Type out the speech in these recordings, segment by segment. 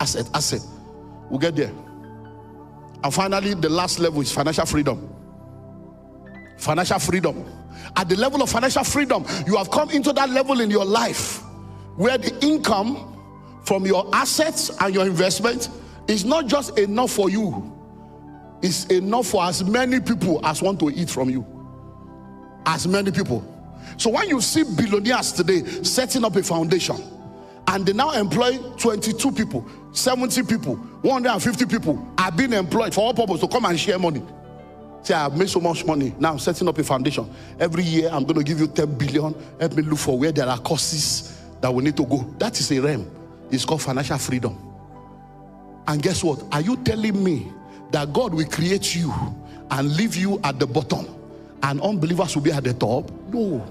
Asset. We'll get there. And finally, the last level is financial freedom. Financial freedom. At the level of financial freedom, you have come into that level in your life where the income from your assets and your investment is not just enough for you, it's enough for as many people as want to eat from you. As many people. So when you see billionaires today setting up a foundation, and they now employ 22 people, 70 people, 150 people are being employed for all purpose to come and share money. Say, I've made so much money, now I'm setting up a foundation. Every year I'm going to give you 10 billion. Help me look for where there are courses that we need to go. That is a realm. It's called financial freedom. And guess what? Are you telling me that God will create you and leave you at the bottom and unbelievers will be at the top? No.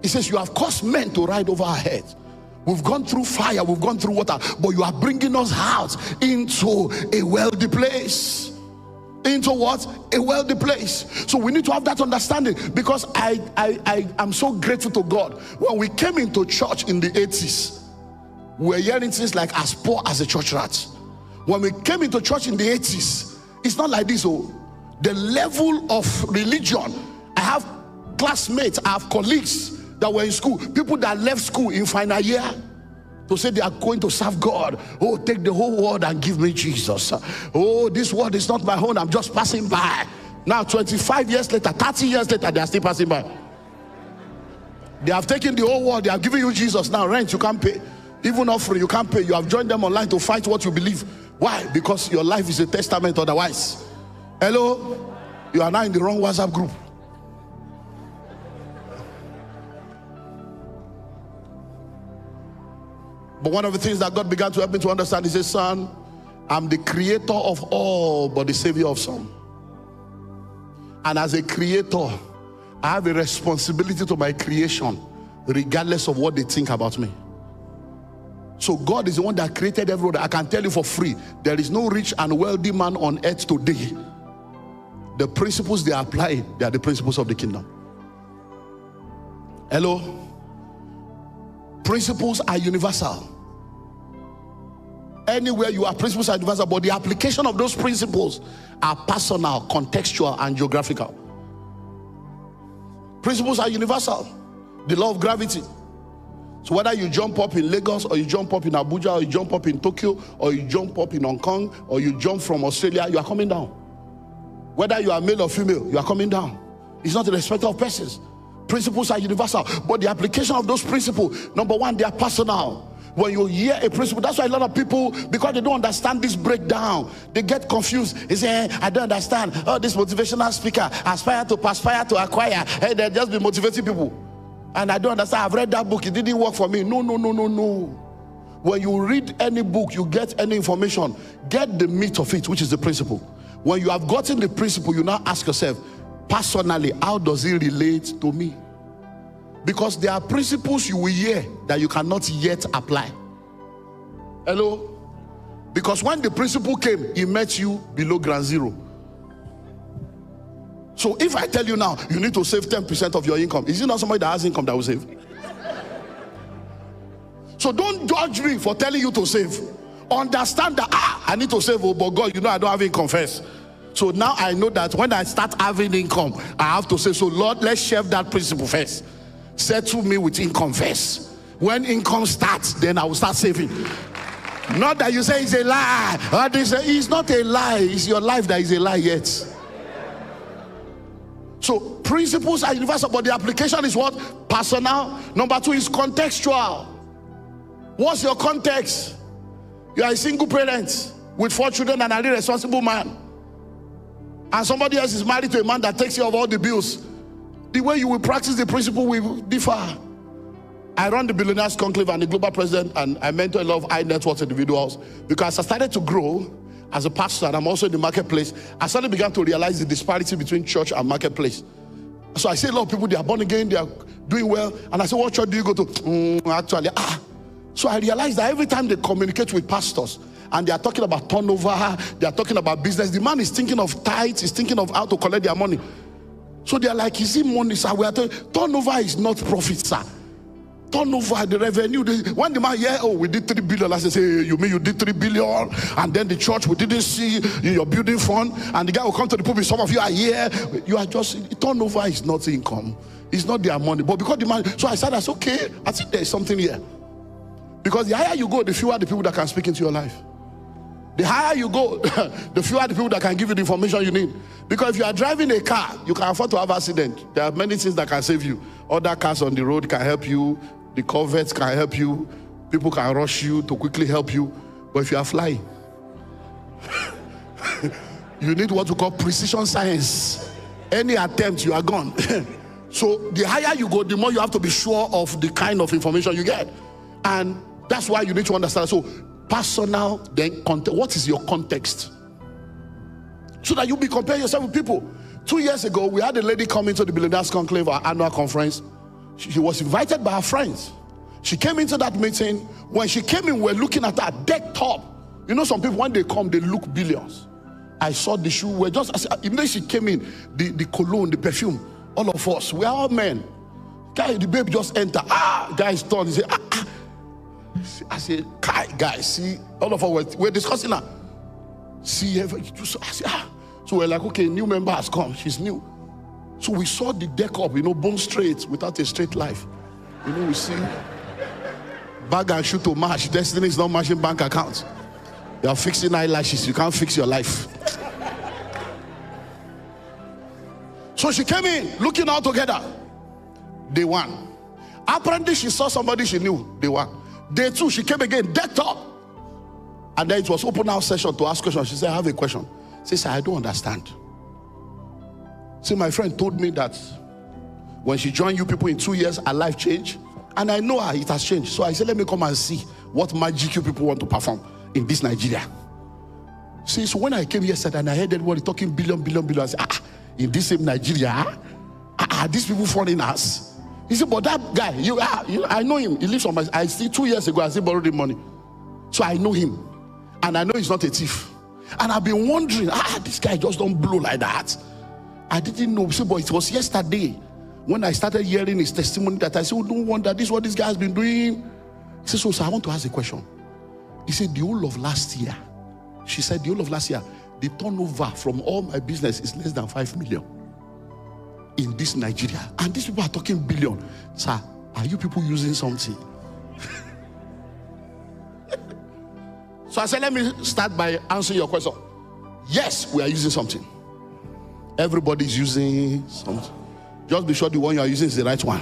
He says you have caused men to ride over our heads. We've gone through fire, we've gone through water, but you are bringing us out into a wealthy place. Into what? A wealthy place. So we need to have that understanding, because I am so grateful to God. When we came into church in the 80s, we were hearing things like as poor as a church rat. When we came into church in the 80s, it's not like this. Oh, the level of religion. I have classmates, I have colleagues that were in school, people that left school in final year to say they are going to serve God. Oh, take the whole world and give me Jesus. Oh, this world is not my own, I'm just passing by. Now 25 years later, 30 years later, they are still passing by. They have taken the whole world, they have given you Jesus. Now rent you can't pay, even offering you can't pay. You have joined them online to fight what you believe. Why? Because your life is a testament otherwise. Hello? You are now in the wrong WhatsApp group. But one of the things that God began to help me to understand, He says, son, I'm the creator of all but the savior of some. And as a creator, I have a responsibility to my creation, regardless of what they think about me. So God is the one that created everyone. I can tell you for free, there is no rich and wealthy man on earth today. The principles they apply, they are the principles of the kingdom. Hello? Principles are universal. Anywhere you are, principles are universal, but the application of those principles are personal, contextual, and geographical. Principles are universal. The law of gravity. So whether you jump up in Lagos, or you jump up in Abuja, or you jump up in Tokyo, or you jump up in Hong Kong, or you jump from Australia, you are coming down. Whether you are male or female, you are coming down. It's not a respect of persons. Principles are universal, but the application of those principles, number one, they are personal. When you hear a principle, that's why a lot of people, because they don't understand this breakdown, they get confused. They say, I don't understand. Oh, this motivational speaker, aspire to perspire to acquire. Hey, they just be motivating people. And I don't understand. I've read that book, it didn't work for me. No. When you read any book, you get any information, get the meat of it, which is the principle. When you have gotten the principle, you now ask yourself, personally, how does it relate to me? Because there are principles you will hear that you cannot yet apply. Hello? Because when the principle came, it met you below ground zero. So if I tell you now, you need to save 10% of your income, is it not somebody that has income that will save? So don't judge me for telling you to save. Understand that, I need to save, oh, but God, you know I don't have income first. So now I know that when I start having income, I have to say, so Lord, let's shelve that principle first. Settle me with income first. When income starts, then I will start saving. Not that you say it's a lie. It's not a lie. It's your life that is a lie yet. So principles are universal, but the application is what? Personal. Number two is contextual. What's your context? You are a single parent with 4 children and a responsible man. And somebody else is married to a man that takes care of all the bills. The way you will practice the principle will differ. I run the Billionaires Conclave and the global president, and I mentor a lot of high net worth individuals, because I started to grow as a pastor, and I'm also in the marketplace. I suddenly began to realize the disparity between church and marketplace. So I see a lot of people, they are born again, they are doing well, and I say, what church do you go to? So I realized that every time they communicate with pastors, and they are talking about turnover, they are talking about business, the man is thinking of tithes, he's thinking of how to collect their money. So they are like, is it money, sir? We are turnover is not profit, sir. turnover, the revenue. When the man hear, oh, we did 3 billion, I say, hey, you mean you did 3 billion? And then the church, we didn't see your building fund. And the guy will come to the pulpit, some of you are here. You are just, turnover is not income. It's not their money. But because the man, so I said, that's okay. I think there's something here. Because the higher you go, the fewer the people that can speak into your life. The higher you go, the fewer the people that can give you the information you need. Because if you are driving a car, you can afford to have an accident. There are many things that can save you. Other cars on the road can help you. The Corvettes can help you. People can rush you to quickly help you. But if you are flying, you need what we call precision science. Any attempt, you are gone. So the higher you go, the more you have to be sure of the kind of information you get. And that's why you need to understand. So personal, then context. What is your context? So that you be comparing yourself with people. 2 years ago, we had a lady come into the Billionaires Conclave, our annual conference. She was invited by her friends. She came into that meeting. When she came in, we're looking at her deck top. You know, some people, when they come, they look billions. I saw the shoe. We're just, even though she came in, the cologne, the perfume, all of us, we're all men. Guy, the babe just entered. Guys turned. He said, I said, guys, see, all of us we're discussing that. See, I said, So we're like, okay, new member has come. She's new. So we saw the deck up, bone straight, without a straight life. We see bag and shoe to match. Destiny is not matching bank accounts. You are fixing eyelashes. You can't fix your life. So she came in, looking all together. Day 1. Apparently, she saw somebody she knew. Day 1. Day 2, she came again, decked up. And then it was open house session to ask questions. She said, I have a question. She said, I don't understand. See, my friend told me that when she joined you people in 2 years, her life changed. And I know her, it has changed. So I said, let me come and see what magic you people want to perform in this Nigeria. See, so when I came yesterday and I heard everybody talking billion, I said, in this same Nigeria, these people foreigners. He said, but that guy, I know him. He lives on I see 2 years ago, I still borrowed the money. So I know him. And I know he's not a thief. And I've been wondering, this guy just don't blow like that. I didn't know. So, but it was yesterday when I started hearing his testimony that I said, oh, no wonder this is what this guy has been doing. He said, so sir, I want to ask a question. He said, the whole of last year. She said, the whole of last year, the turnover from all my business is less than 5 million in this Nigeria. And these people are talking billion. Sir, are you people using something? So I said, let me start by answering your question. Yes, we are using something. Everybody's using something. Just be sure the one you are using is the right one.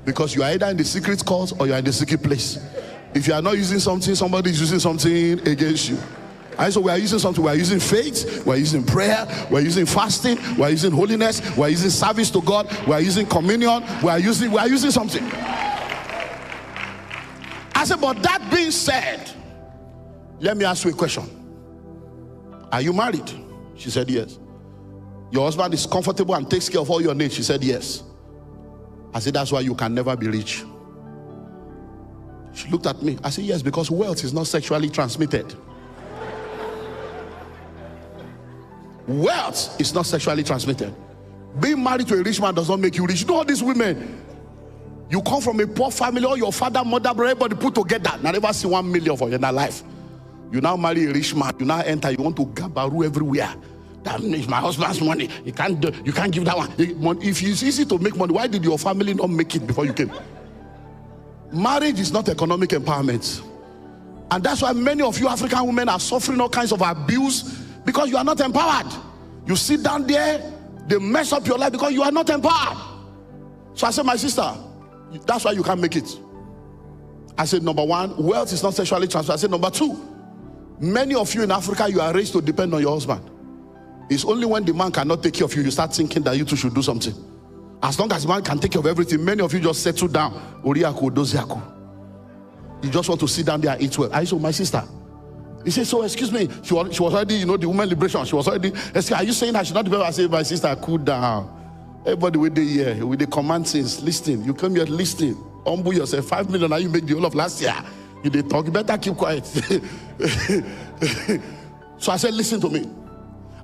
Because you are either in the secret cause or you are in the secret place. If you are not using something, somebody is using something against you. And so we are using something. We are using faith. We are using prayer. We are using fasting. We are using holiness. We are using service to God. We are using communion. We are using something. I said, but that being said, let me ask you a question. Are you married? She said yes. Your husband is comfortable and takes care of all your needs? She said yes. I said, that's why you can never be rich. She looked at me. I said, yes, because wealth is not sexually transmitted. Wealth is not sexually transmitted. Being married to a rich man does not make you rich. You know all these women, you come from a poor family, or your father, mother, everybody put together. Now never see 1 million for your life. You now marry a rich man, you now enter, you want to gabaru everywhere. That is my husband's money. You can't give that one. If it's easy to make money, why did your family not make it before you came? Marriage is not economic empowerment. And that's why many of you African women are suffering all kinds of abuse, because you are not empowered. You sit down there, they mess up your life because you are not empowered. So I said, my sister, that's why you can't make it. I said, number 1, wealth is not sexually transferred. I said, number 2, many of you in Africa, you are raised to depend on your husband. It's only when the man cannot take care of you, you start thinking that you two should do something. As long as the man can take care of everything, many of you just settle down. Oriako, doziako. You just want to sit down there and eat well. I said, my sister. He said, so excuse me, she was already, the women liberation. She was already, are you saying I should not depend? I said, my sister, cool down. Everybody with the command things, listen. You come here, listen. Humble yourself. 5 million, now you make the whole of last year. You did talk, you better keep quiet. So I said, listen to me.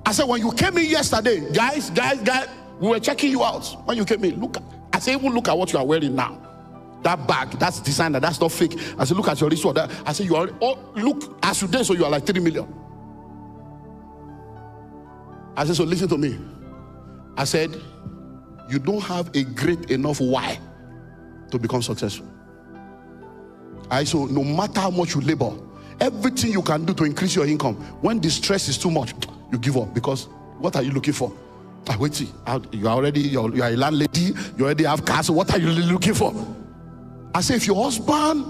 I said, when you came in yesterday, guys, we were checking you out. When you came in, I said, even look at what you are wearing now. That bag, that's designer, that's not fake. I said, look at your wristwatch. I said, you are, oh, look, as you did, so you are like 3 million. I said, so listen to me. I said, you don't have a great enough why to become successful. I said, no matter how much you labor, everything you can do to increase your income, when the stress is too much, you give up. Because what are you looking for? Wait, you are a landlady, you already have cars, so what are you really looking for? I say, if your husband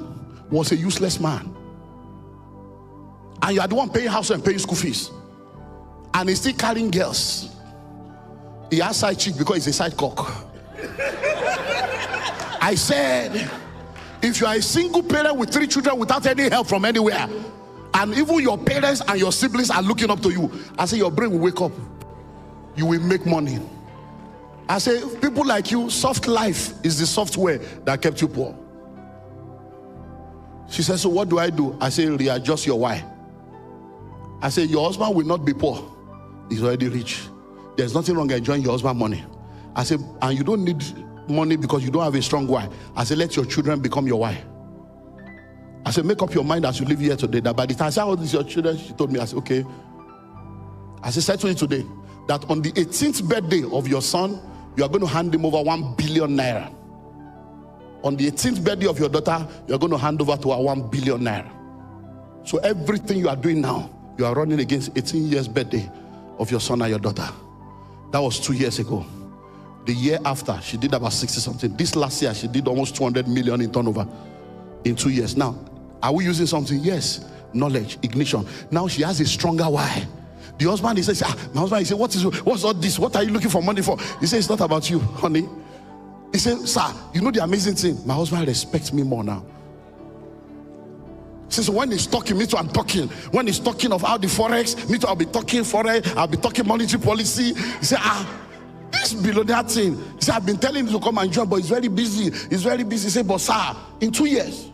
was a useless man, and you are the one paying house and paying school fees, and he's still carrying girls, he has side chick because he's a side cock. I said, if you are a single parent with 3 children without any help from anywhere, and even your parents and your siblings are looking up to you, I say your brain will wake up. You will make money. I say, people like you, soft life is the software that kept you poor. She said, so what do I do? I say, readjust your why. I say, your husband will not be poor. He's already rich. There's nothing wrong enjoying your husband's money. I say, and you don't need money because you don't have a strong why. I say, let your children become your why. I said, make up your mind as you live here today that by the time I said, how old is your children? She told me, I said, okay. I said, settle it today that on the 18th birthday of your son, you are going to hand him over 1 billion naira. On the 18th birthday of your daughter, you are going to hand over to her 1 billion naira. So everything you are doing now, you are running against 18 years birthday of your son and your daughter. That was 2 years ago. The year after, she did about 60 something. This last year, she did almost 200 million in turnover in 2 years. Now, are we using something? Yes. Knowledge, ignition. Now she has a stronger why. The husband, he says, my husband, he said, what's all this? What are you looking for money for? He says, it's not about you, honey. He said, sir, you know the amazing thing? My husband respects me more now. Since when he's talking, me too, I'm talking. When he's talking of how the forex, me too, I'll be talking forex, I'll be talking monetary policy. He said, this below that thing. He said, I've been telling him to come and join, but he's very busy. He's very busy. He said, but sir, in 2 years,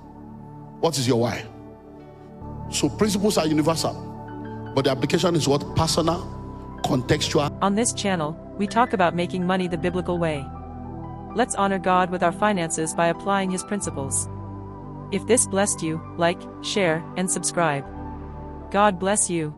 what is your why? So principles are universal, but the application is what? Personal, contextual. On this channel, we talk about making money the biblical way. Let's honor God with our finances by applying His principles. If this blessed you, like, share, and subscribe. God bless you.